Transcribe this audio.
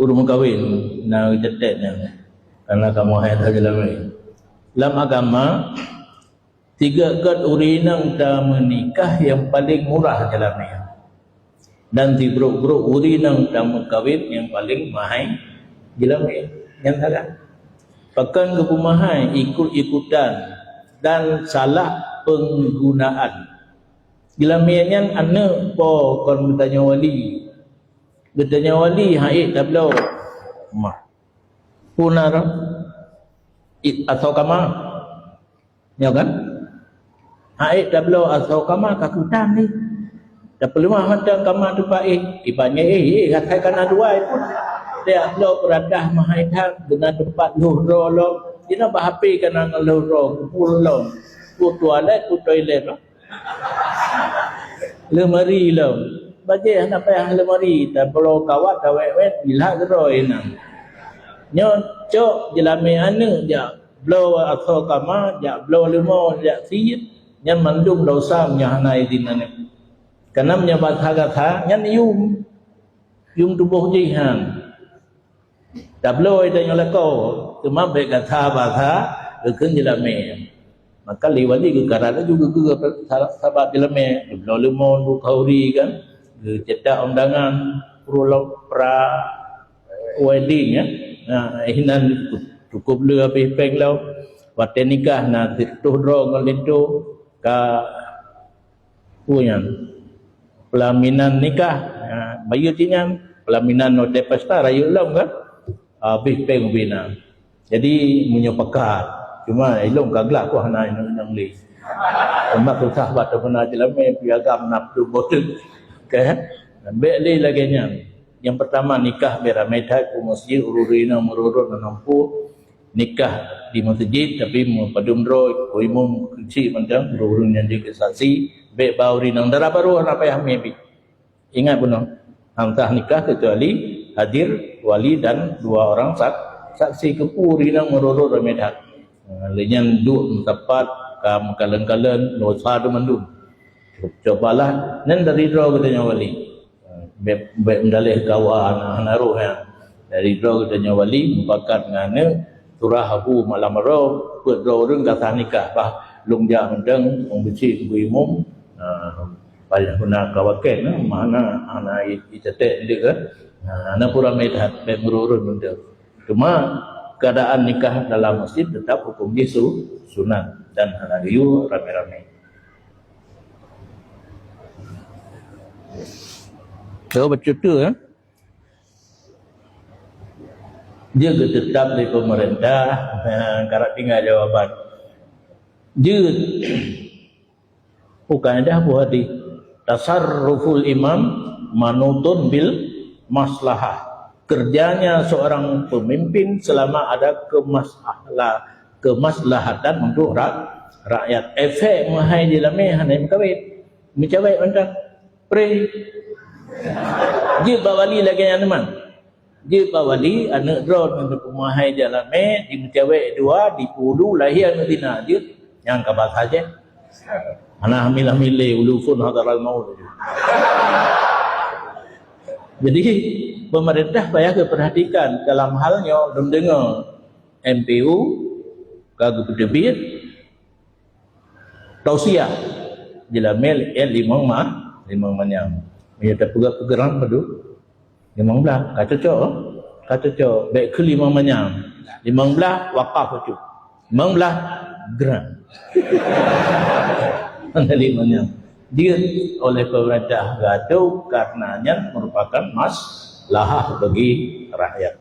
urung kahwin na jetetnya karena kamu hayat dalam ni. Dalam agama tiga kat urinang ta menikah yang paling murah dalam ni. Dan tibruk-bruk urinang ta kahwin yang paling mahal dalam ni. Yang salah. Pakan kepumahai ikut-ikutan dan salah penggunaan. Gilamian anak po kon bertanya wali. Bertanya wali haid tak belau. Mah. Punar atau kama. Ya kan? Haid tak belau atau kama kakutan ni. Tak perlu macam kama tu pak ibanya katakan dua pun. Dia lo beradah mahaitan dengan tempat luhro lo. Dia nak berhapi kan luhro pulau. Ku toilet lo. Lemari lo. Baje nak payah lemari tak perlu kawat wet bila geroi nang. Nyo cok jelame ane ja blow atau kama ja blow lemo ja siit nyan mandum dosa nya hanai dinane. Karena menyabat kata nyan yung tubuh jihan. Tablo itu yang lekau, cuma baik kata bahasa, kekun jelame. Maka liwali ke karana juga ke sahabat jelame. Tablo lemon bukauri kan, cetak undangan pra wedding ya. Nah, hinan cukup lu habis peng lau. Waktu nikah na tuh drong ngalindo ka punya pelaminan nikah, bayu tinyan pelaminan no pesta rayu lam kan. Habis peng bina. Jadi munyo pekat. Cuma ilong kaglak ko hanai nang li. Mak sahabat tu pernah jelame piagam nafsu boten. Kan? Be lagi nya. Yang pertama nikah beramai ku masjid ururina mururut nampu. Nikah di masjid tapi padum droi umum kecil macam urun yang dikesaksi be bauri nang dara baru apa yang mebi. Ingat puno. Antah nikah kecuali hadir wali dan dua orang saksi kepuri nang meroro remedat. Lenyan duk tepat kam kalen-kalen dosa tu mandum. Cobalah nan dari draw katanya wali. Be mendalih kawan naruh ya. Dari draw katanya wali mufakat ngane turahabu malam ro put draw rung kata nikah bah lungja mendeng membeci buimum banyak guna kawaken mana ana itetek dia kan. Ana pura medhat be merurun benda. Cuma keadaan nikah dalam masjid tetap hukum Yesu sunat dan halaliu rame-rame. So baca tu ya. Dia tetap di pemerintah karak tinggal jawaban. Dia bukan ada apa hadi tasarruful imam manutun bil maslahah. Kerjanya seorang pemimpin selama ada kemaslahatan untuk rakyat. Efek mahai di lameh hanai kawit. Mencawai macam pre. Dia bawali lagi yang teman. Dia bawali anak drone untuk mahai di lameh di mencawai dua di pulu lahir anak dina dia yang kabar saja. Anak hamilah-milih ulufun hadaral maut. Jadi pemerintah payah keperhatikan dalam halnya dengar MPU kagak berdebit tausiah jelamel limang manyam ia tak pegang padu 15 kata cok baik ke 5 manyam 15 wakaf tu 15 gram anda 5 manyam dia oleh pemerintah gaduh karenanya merupakan maslahah bagi rakyat.